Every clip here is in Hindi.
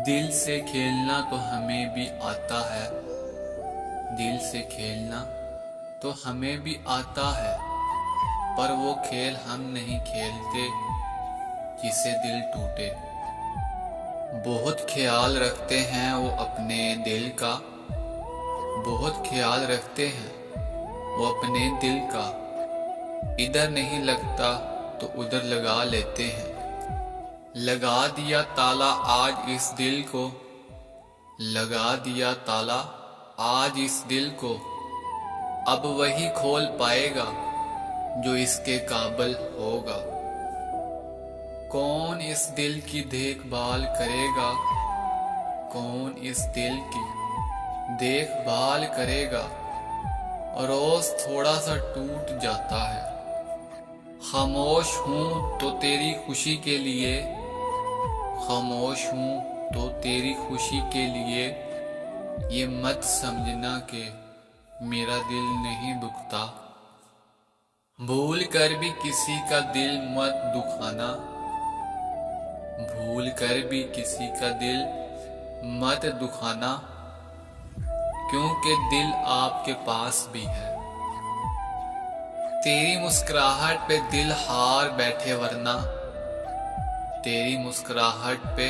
दिल से खेलना तो हमें भी आता है, दिल से खेलना तो हमें भी आता है, पर वो खेल हम नहीं खेलते जिसे दिल टूटे। बहुत ख्याल रखते हैं वो अपने दिल का, बहुत ख्याल रखते हैं वो अपने दिल का। इधर नहीं लगता तो उधर लगा लेते हैं। लगा दिया ताला आज इस दिल को, लगा दिया ताला आज इस दिल को। अब वही खोल पाएगा जो इसके काबिल होगा। कौन इस दिल की देखभाल करेगा, कौन इस दिल की देखभाल करेगा। रोज थोड़ा सा टूट जाता है। खामोश हूं तो तेरी खुशी के लिए, खामोश हूं तो तेरी खुशी के लिए। ये मत समझना कि मेरा दिल नहीं दुखता। भूल कर भी किसी का दिल मत दुखाना, भूल कर भी किसी का दिल मत दुखाना, क्योंकि दिल आपके पास भी है। तेरी मुस्कुराहट पे दिल हार बैठे वरना, तेरी मुस्कुराहट पे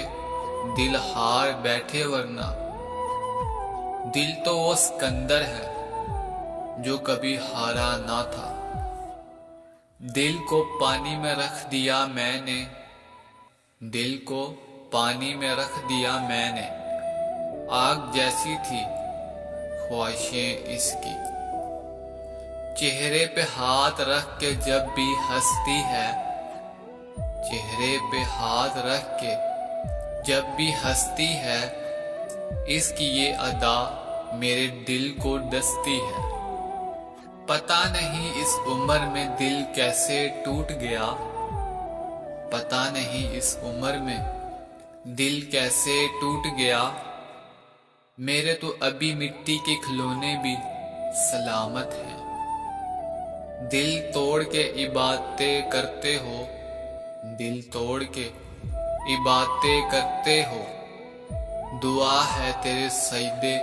दिल हार बैठे वरना। दिल तो वो सिकंदर है जो कभी हारा ना था। दिल को पानी में रख दिया मैंने, दिल को पानी में रख दिया मैंने। आग जैसी थी ख्वाहिशें इसकी। चेहरे पे हाथ रख के जब भी हंसती है, चेहरे पे हाथ रख के जब भी हंसती है। इसकी ये अदा मेरे दिल को डसती है। पता नहीं इस उम्र में दिल कैसे टूट गया, पता नहीं इस उम्र में दिल कैसे टूट गया। मेरे तो अभी मिट्टी के खिलौने भी सलामत हैं। दिल तोड़ के इबादतें करते हो, दिल तोड़ के इबादतें करते हो। दुआ है तेरे सजदे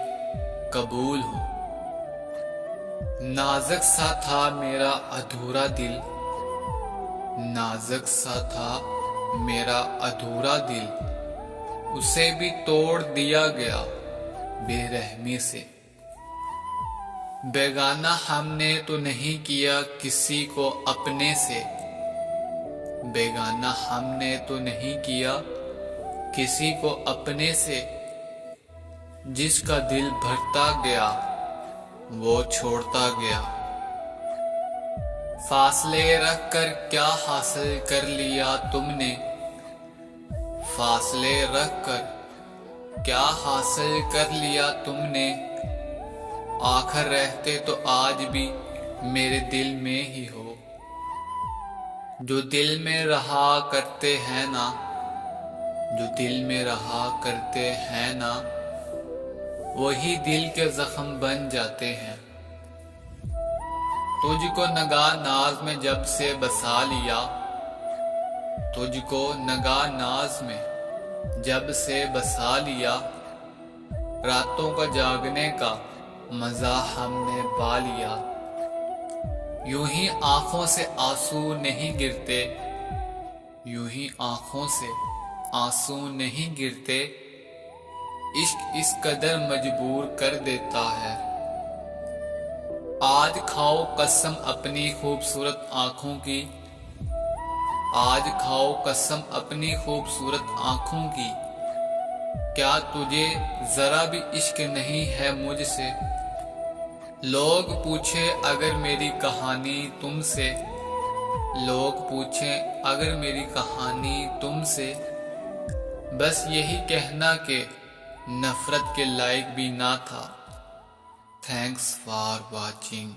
कबूल हो। नाजुक सा था मेरा अधूरा दिल, नाजुक सा था मेरा अधूरा दिल। उसे भी तोड़ दिया गया बेरहमी से। बेगाना हमने तो नहीं किया किसी को अपने से, बेगाना हमने तो नहीं किया किसी को अपने से। जिसका दिल भरता गया वो छोड़ता गया। फासले रख कर क्या हासिल कर लिया तुमने, फासले रख कर क्या हासिल कर लिया तुमने। आखिर रहते तो आज भी मेरे दिल में ही हो। जो दिल में रहा करते हैं ना, जो दिल में रहा करते हैं ना, वही दिल के जख्म बन जाते हैं। तुझको नगाह नाज में जब से बसा लिया, तुझको नगाह नाज में जब से बसा लिया। रातों का जागने का मजा हमने पा लिया। यूं ही आंखों से आंसू नहीं गिरते, यूं ही आंखों से आंसू नहीं गिरते। इश्क इस कदर मजबूर कर देता है। आज खाओ कसम अपनी खूबसूरत आंखों की, आज खाओ कसम अपनी खूबसूरत आंखों की। क्या तुझे जरा भी इश्क नहीं है मुझसे। लोग पूछे अगर मेरी कहानी तुमसे, लोग पूछे अगर मेरी कहानी तुमसे। बस यही कहना कि नफरत के लायक भी ना था। Thanks for watching.